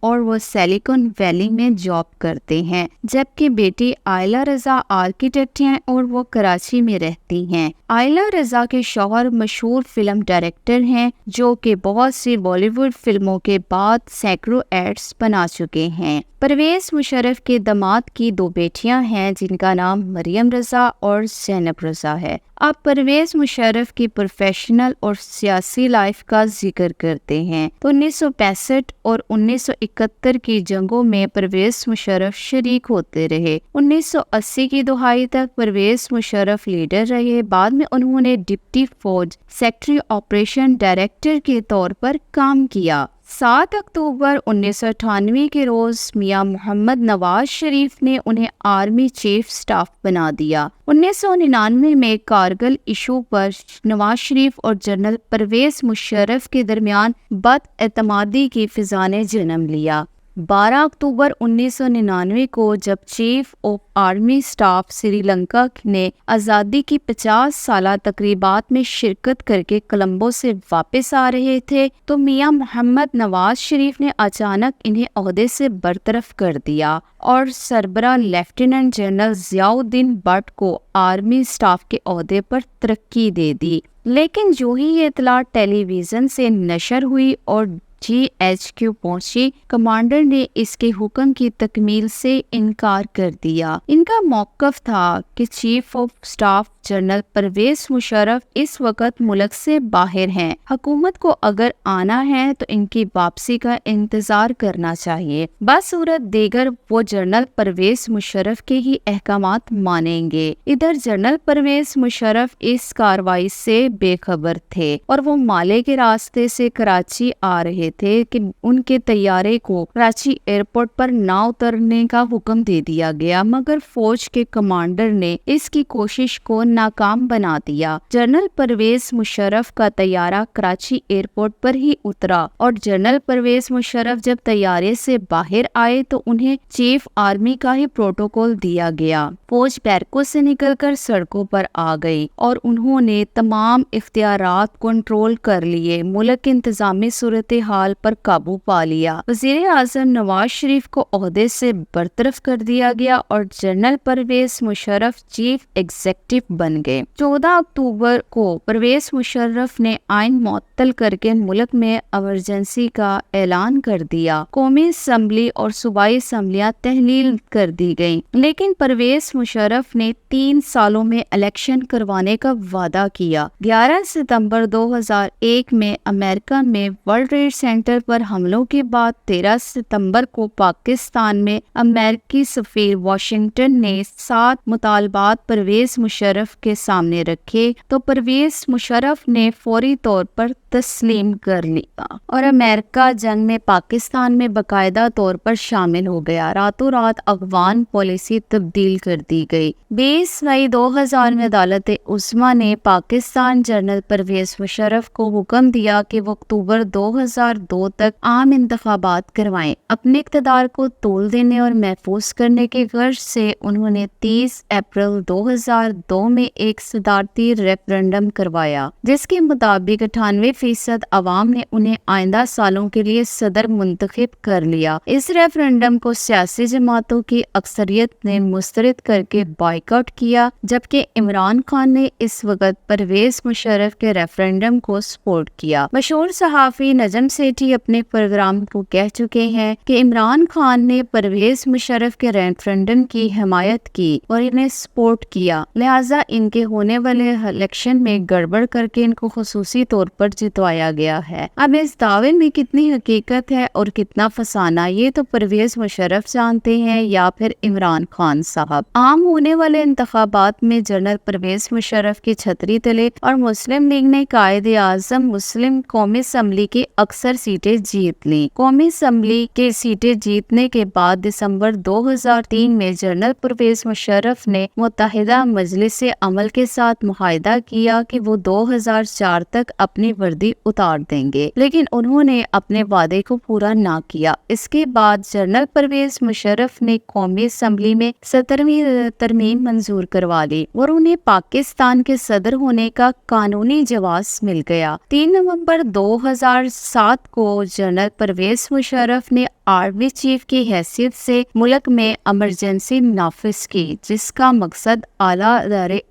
اور وہ silicone valley میں جاب کرتے ہیں، جبکہ بیٹی عائلہ رضا آرکیٹیکٹ ہیں اور وہ کراچی میں رہتی ہیں۔ عائلہ رضا کے شوہر مشہور فلم ڈائریکٹر ہیں جو کہ بہت سی بالی ووڈ فلموں کے بعد سینکڑوں ایڈز بنا چکے ہیں۔ پرویز مشرف کے داماد کی 2 بیٹیاں ہیں جن کا نام مریم رضا اور زینب رضا ہے۔ اب پرویز مشرف کی پروفیشنل اور سیاسی لائف کا ذکر کرتے ہیں تو 1965 اور 1971 کی جنگوں میں پرویز مشرف شریک ہوتے رہے۔ 1980 کی دہائی تک پرویز مشرف لیڈر رہے۔ بعد میں انہوں نے ڈپٹی فوج سیکٹری آپریشن ڈائریکٹر کے طور پر کام کیا۔ 7 اکتوبر 1998 کے روز میاں محمد نواز شریف نے انہیں آرمی چیف سٹاف بنا دیا۔ 1999 میں کارگل ایشو پر نواز شریف اور جنرل پرویز مشرف کے درمیان بد اعتمادی کی فضا نے جنم لیا۔ 12 اکتوبر 1999 کو جب chief of army staff Sri Lanka نے آزادی کی 50 سالہ تقریبات میں شرکت کر کے کولمبو سے واپس آ رہے تھے تو میاں محمد نواز شریف نے اچانک انہیں عہدے سے برطرف کر دیا اور سربراہ lieutenant general Zia Uddin but کو آرمی سٹاف کے عہدے پر ترقی دے دی۔ لیکن جو ہی یہ اطلاع ٹیلی ویژن سے نشر ہوئی اور GHQ پہنچی، کمانڈر نے اس کے حکم کی تکمیل سے انکار کر دیا۔ ان کا موقف تھا کہ chief of staff general Pervez Musharraf اس وقت ملک سے باہر ہیں، حکومت کو اگر آنا ہے تو ان کی واپسی کا انتظار کرنا چاہیے، بصورت دیگر وہ جنرل پرویز مشرف کے ہی احکامات مانیں گے۔ ادھر جنرل پرویز مشرف اس کارروائی سے بے خبر تھے اور وہ مالے کے راستے سے کراچی آ رہے تھے کہ ان کے طیارے کو کراچی ایئرپورٹ پر نہ اترنے کا حکم دے دیا گیا، مگر فوج کے کمانڈر نے اس کی کوشش کو ناکام بنا دیا۔ جنرل پرویز مشرف کا طیارہ کراچی ایئرپورٹ پر ہی اترا اور جنرل پرویز مشرف جب طیارے سے باہر آئے تو انہیں چیف آرمی کا ہی پروٹوکول دیا گیا۔ فوج بیرکوں سے نکل کر سڑکوں پر آ گئی اور انہوں نے تمام اختیارات کنٹرول کر لیے، ملک انتظامی صورتحال پر قابو پا لیا۔ وزیر اعظم نواز شریف کو عہدے سے برطرف کر دیا گیا اور general Pervez Musharraf chief executive بن گئے۔ 14 اکتوبر کو پرویز مشرف نے آئین معطل کر کے ملک میں ایمرجنسی کا اعلان کر دیا۔ قومی اسمبلی اور صوبائی اسمبلیاں تحلیل کر دی گئیں، لیکن پرویز مشرف نے 3 سالوں میں الیکشن کروانے کا وعدہ کیا۔ 11 ستمبر 2001 میں امریکہ میں ورلڈ ٹریڈ سینٹر پر حملوں کے بعد 13 ستمبر کو پاکستان میں امریکی سفیر واشنگٹن نے 7 مطالبات پرویز مشرف کے سامنے رکھے تو پرویز مشرف نے فوری طور پر تسلیم کر لیا اور امریکہ جنگ میں پاکستان میں باقاعدہ طور پر شامل ہو گیا۔ راتوں رات افغان پالیسی تبدیل کر دی گئی۔ 20 مئی 2000 میں عدالت عظمیٰ نے پاکستان جنرل پرویز مشرف کو حکم دیا کہ وہ اکتوبر 2002 تک عام انتخابات کروائیں۔ اپنے اقتدار کو طول دینے اور محفوظ کرنے کی غرض سے انہوں نے 30 اپریل 2002 میں ایک صدارتی ریفرنڈم کروایا، جس کے مطابق 98% عوام نے انہیں آئندہ سالوں کے لیے صدر منتخب کر لیا۔ اس ریفرنڈم کو سیاسی جماعتوں کی اکثریت نے مسترد کر کے بائیکاٹ کیا، جبکہ عمران خان نے اس وقت پرویز مشرف کے ریفرنڈم کو سپورٹ کیا۔ مشہور صحافی نجم سیٹھی اپنے پروگرام کو کہہ چکے ہیں کہ عمران خان نے پرویز مشرف کے ریفرنڈم کی حمایت کی اور انہیں سپورٹ کیا، لہٰذا ان کے ہونے والے الیکشن میں گڑبڑ کر کے ان کو خصوصی طور پر جتوایا گیا ہے۔ اب اس دعوے میں کتنی حقیقت ہے اور کتنا فسانہ، یہ تو پرویز مشرف جانتے ہیں یا پھر عمران خان صاحب۔ عام ہونے والے انتخابات میں جنرل پرویز مشرف کی چھتری تلے اور مسلم لیگ نے قائد اعظم مسلم قومی اسمبلی کی اکثر سیٹیں جیت لیں۔ قومی اسمبلی کی سیٹیں جیتنے کے بعد دسمبر 2003 میں جنرل پرویز مشرف نے متحدہ مجلس عمل کے ساتھ معاہدہ کیا کہ وہ 2004 تک اپنی وردی اتار دیں گے، لیکن انہوں نے اپنے وعدے کو پورا نہ کیا۔ اس کے بعد جنرل پرویز مشرف نے قومی اسمبلی میں 17ویں ترمیم منظور کروا لی اور انہیں پاکستان کے صدر ہونے کا قانونی جواز مل گیا۔ 3 نومبر 2007 کو جنرل پرویز مشرف نے آرمی چیف کی حیثیت سے ملک میں ایمرجنسی نافذ کی، جس کا مقصد اعلیٰ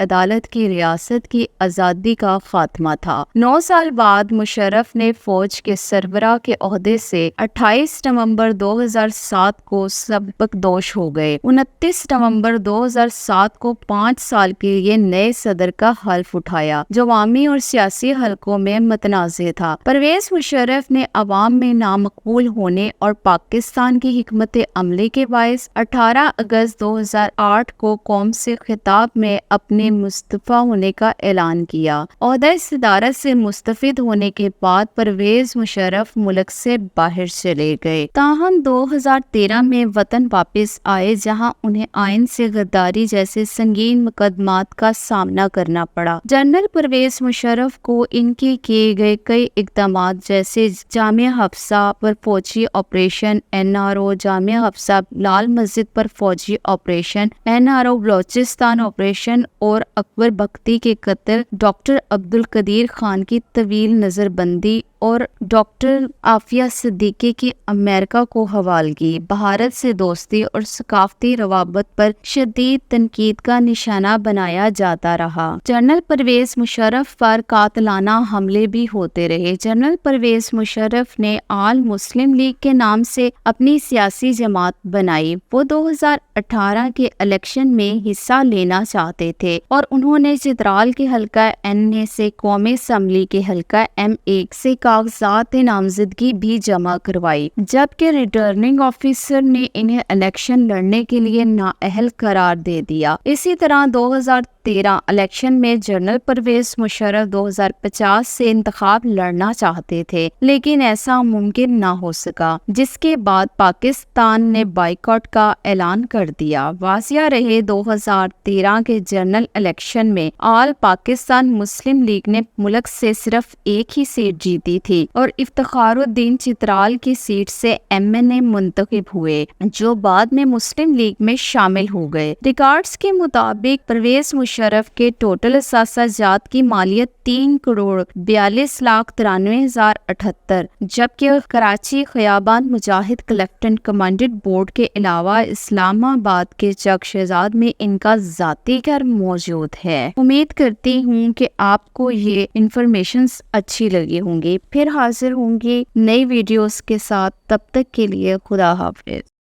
عدالت کی ریاست کی آزادی کا خاتمہ تھا۔ 9 سال بعد مشرف نے فوج کے سربراہ کے عہدے سے 28 نومبر 2007 کو سبکدوش ہو گئے۔ 29 نومبر 2007 کو 5 سال کے لیے نئے صدر کا حلف اٹھایا، جو عوامی اور سیاسی حلقوں میں متنازع تھا۔ پرویز مشرف نے عوام میں نامقبول ہونے اور پاکستان کی حکمت عملی کے باعث 18 اگست 2008 کو قوم سے خطاب میں اپنے مستعفی ہونے کا اعلان کیا۔ عہدہ صدارت سے مستفید ہونے کے بعد پرویز مشرف ملک سے باہر چلے گئے، تاہم 2013 میں وطن واپس آئے، جہاں انہیں آئین سے غداری جیسے سنگین مقدمات کا سامنا کرنا پڑا۔ جنرل پرویز مشرف کو ان کے کیے گئے کئی اقدامات جیسے جامعہ حفصہ پر فوجی آپریشن NRO، جامعہ حفصہ لال مسجد پر فوجی آپریشن NRO، بلوچستان آپریشن اور اکبر بگٹی کے قتل، ڈاکٹر عبدالقدیر خان کی طویل نظر بندی اور ڈاکٹر عافیہ صدیقی کی امریکہ کو حوالگی، بھارت سے دوستی اور ثقافتی روابط پر شدید تنقید کا نشانہ بنایا جاتا رہا۔ جنرل پرویز مشرف پر قاتلانہ حملے بھی ہوتے رہے۔ جنرل پرویز مشرف نے آل مسلم لیگ کے نام سے اپنی سیاسی جماعت بنائی۔ وہ 2018 کے الیکشن میں حصہ لینا چاہتے تھے اور انہوں نے چترال کے حلقہ NA سے قومی اسمبلی کے حلقہ M1 سے کاغذات نامزدگی بھی جمع کروائی، جبکہ ریٹرننگ آفیسر نے انہیں الیکشن لڑنے کے لیے نااہل قرار دے دیا۔ اسی طرح 2013 الیکشن میں جنرل پرویز مشرف 2050 سے انتخاب لڑنا چاہتے تھے، لیکن ایسا ممکن نہ ہو سکا، جس کے بعد پاکستان نے بائیکاٹ کا اعلان کر دیا۔ واضح رہے 2013 کے جنرل الیکشن میں آل پاکستان مسلم لیگ نے ملک سے صرف ایک ہی سیٹ جیتی تھی اور افتخار الدین چترال کی سیٹ سے MNA منتخب ہوئے، جو بعد میں مسلم لیگ میں شامل ہو گئے۔ ریکارڈز کے مطابق پرویز مشرف کے ٹوٹل اثاثہ جات کی مالیت 3,42,93,078، جبکہ کراچی خیابان مجاہد کلیفٹن کمانڈنٹ بورڈ کے علاوہ اسلام آباد کے چک شہزاد میں ان کا ذاتی گھر موجود ہے۔ امید کرتی ہوں کہ آپ کو یہ انفارمیشنز اچھی لگی ہوں گی۔ پھر حاضر ہوں گی نئی ویڈیوز کے ساتھ، تب تک کے لیے خدا حافظ۔